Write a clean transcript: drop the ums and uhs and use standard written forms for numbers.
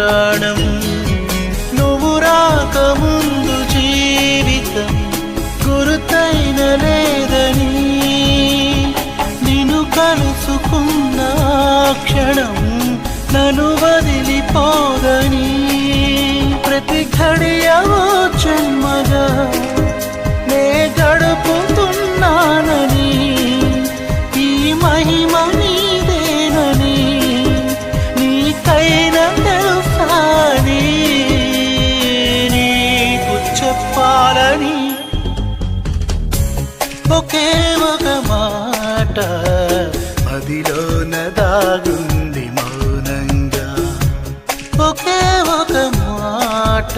ప్రాణం నువ్వు రాకముందు జీవితం గురుతైన లేదని నిన్ను కలుసుకున్న క్షణం నన్ను వదిలిపోదని ప్రతి ఘడియవో జన్మగా నే గడుపుతున్నానని ఈ మహిమ నీదేనని నీకైనా తెలుసాని నీకు చెప్పాలని ఒకే ఒక మాట మదిలోన దాగుంది మౌనంగా ఒకే ఒక మాట.